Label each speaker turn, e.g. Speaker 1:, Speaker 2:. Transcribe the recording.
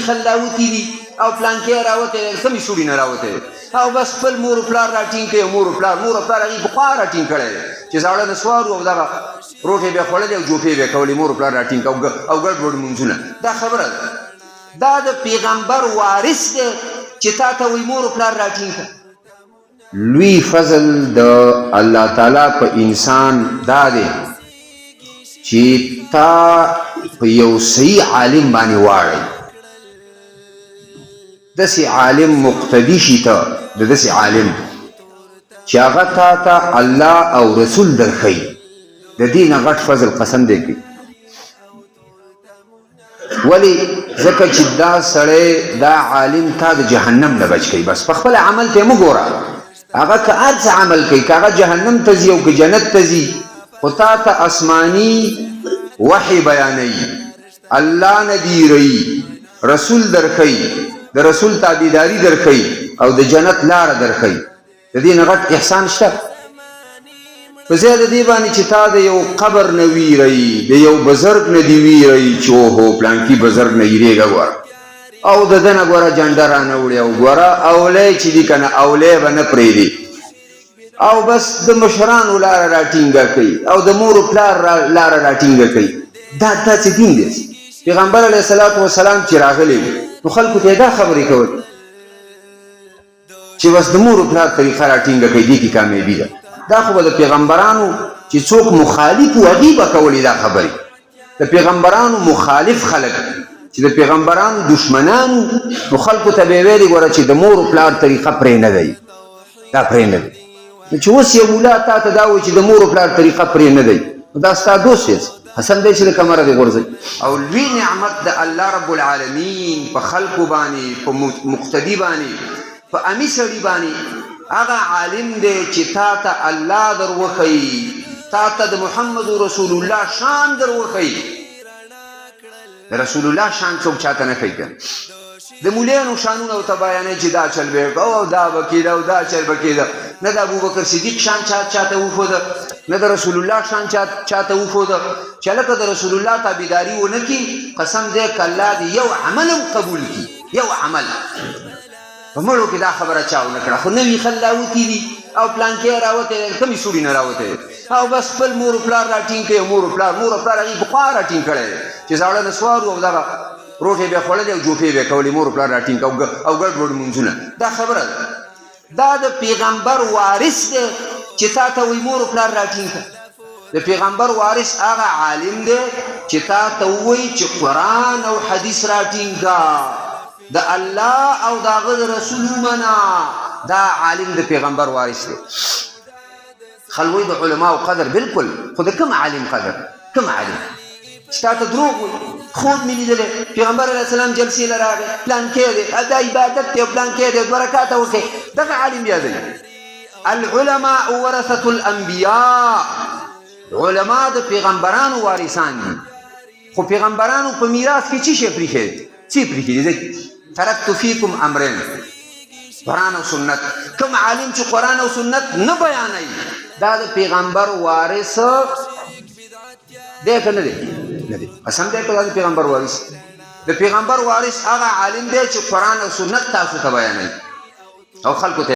Speaker 1: خلاوتي دي او پلانکې راوتې کمې سوړي نه راوتې او بس خپل مور پلار راټینګ کوي مور پلار هغې پخوا راټینګ کړی دی چې زاړه نسوار او دغه روټې به یې خوړلې او جوپې به یې کولې مور پلار راټینګ او ګډ وډ مونځونه دا خبره ده دا د پیغمبر وارث دی چې تا ته وایي مور پلار راټینګ کړه لوی فضل د الله تعالی په انسان دا دی چې تا په یو صحیح عالم باندې واړی داسې عالم مقتدي شي ته د داسې عالم چې هغه تا ته الله او رسول درښیي د دې نه غټ فضل قسم دی کوي ولې ځکه چې دا سړی دا عالم تا د جهنم نه بچ کوي بس په خپل عمل ته مه ګوره هغه که هر څه عمل کوي که هغه جهنم ته ځي او که جنت ته ځي خو تا ته آسماني وحی بیانوي الله نه دیروي رسول درښیي د رسول تابعداري درښیي او د جنت لاره درښیي د دې نه غټ احسان شته په ځای د دې باندې چې تا د یو قبر نه ویروي د یو بزرګ نه دې ویروي چې اوهو پلانکي بزرګ نه یېرېږه ګوره او د ده نه ګوره جنډه رانه وړې او ګوره اولی چې دي که نه اولی به نه پرېږدي او بس د مشرانو لاره راټینګه کوي او د مور و پلار لاره راټینګه کوي دا داسې دین دی پیغمبر علیه الصلاة وسلام چې راغلی نو خلکو ته یې دا خبرې کول چې بس د مور و پلار طریقه راټینګه کوي دې کې کامیابي ده دا خو به د پیغمبرانو چې څوک مخالف و هغې به کولې دا خبرې د پیغمبرانو مخالف خلک چې د پیغمبرانو دشمنانو نو خلکو ته به یې ویلې ګوره چې د مور و پلار طریقه پرې نه دی دا پرې نه دی نو چې اوس یو مولا تا ته دا وایي چې د مور و پلار طریقه پرې نه دی نو دا ستا دوست دی حسن دی چې د کمره دې غورځوي او لوی نعمت د الله رب العالمین په خلکو باندې په مقتدي باندې په امي سړي باندې هغه عالم دی چې تا ته الله در وښیي تا ته د محمد رسول الله شان در وښیي د رسول الله شان څوک چاته نه ښیي که د مولیانو شانونه ورته بیانوي چې دا چل به یې او دا به کېده او دا چل به کېده نه د ابوبکر صدیق شان چاته وښوده نه د رسول الله شان چاته وښوده چې هلکه د رسول الله تابعداري ونه کړي قسم دی که الله دې یو عمل هم قبول کړي یو عمل په مړو کې دا خبره چا ونه کړه خو نوي خلاوتي دي او پلانکې راوتې کمې سوړي نه راوتې او بس خپل مور و پلار راټینګ کوي مور و پلار هغې پخوا راټینګ کړی دی چې زاړه نسوار او دغه روټې به یې خوړلې او جوپې به یې کولې مور و پلار راټینګ او ګډ وډ مونځونه دا خبره ده دا د پیغمبر وارث دی چې تا ته وایي مور و پلار راټینګ کړه د پیغمبر وارث هغه عالم دی چې تا ته ووایي چې قرآن او حدیث راټینګ کړه د الله او د هغه د رسول ومنه دا عالم د پیغمبر وارث دی خلوی د علماو قدر بالکل خو د کوم عالم قدر کوم عالم چې تا ته دروغ وایي خوب مې لیدلی پیغمبر علیه السلام جلسې له راغی پلانکې دی دا عبادت دی او پلانکې دی 2 رکعته وکړئ دغه عالم یادوي العلماء ورثة الانبیاء علما د پیغمبرانو وارثان دي خو پیغمبرانو په میراث کې څه شی پرېښی دی څه پرېښي دي ترکت فیکم امرین قرآن او سنت کوم عالم چې قرآن او سنت نه بیانوي دا د پیغمبر وارث دی که نه دی نه دی قسم دی که دا د پیغمبر وارث د پیغمبر وارث هغه عالم دی چې قرآن او سنت تاسو ته بیانوي او خلکو ته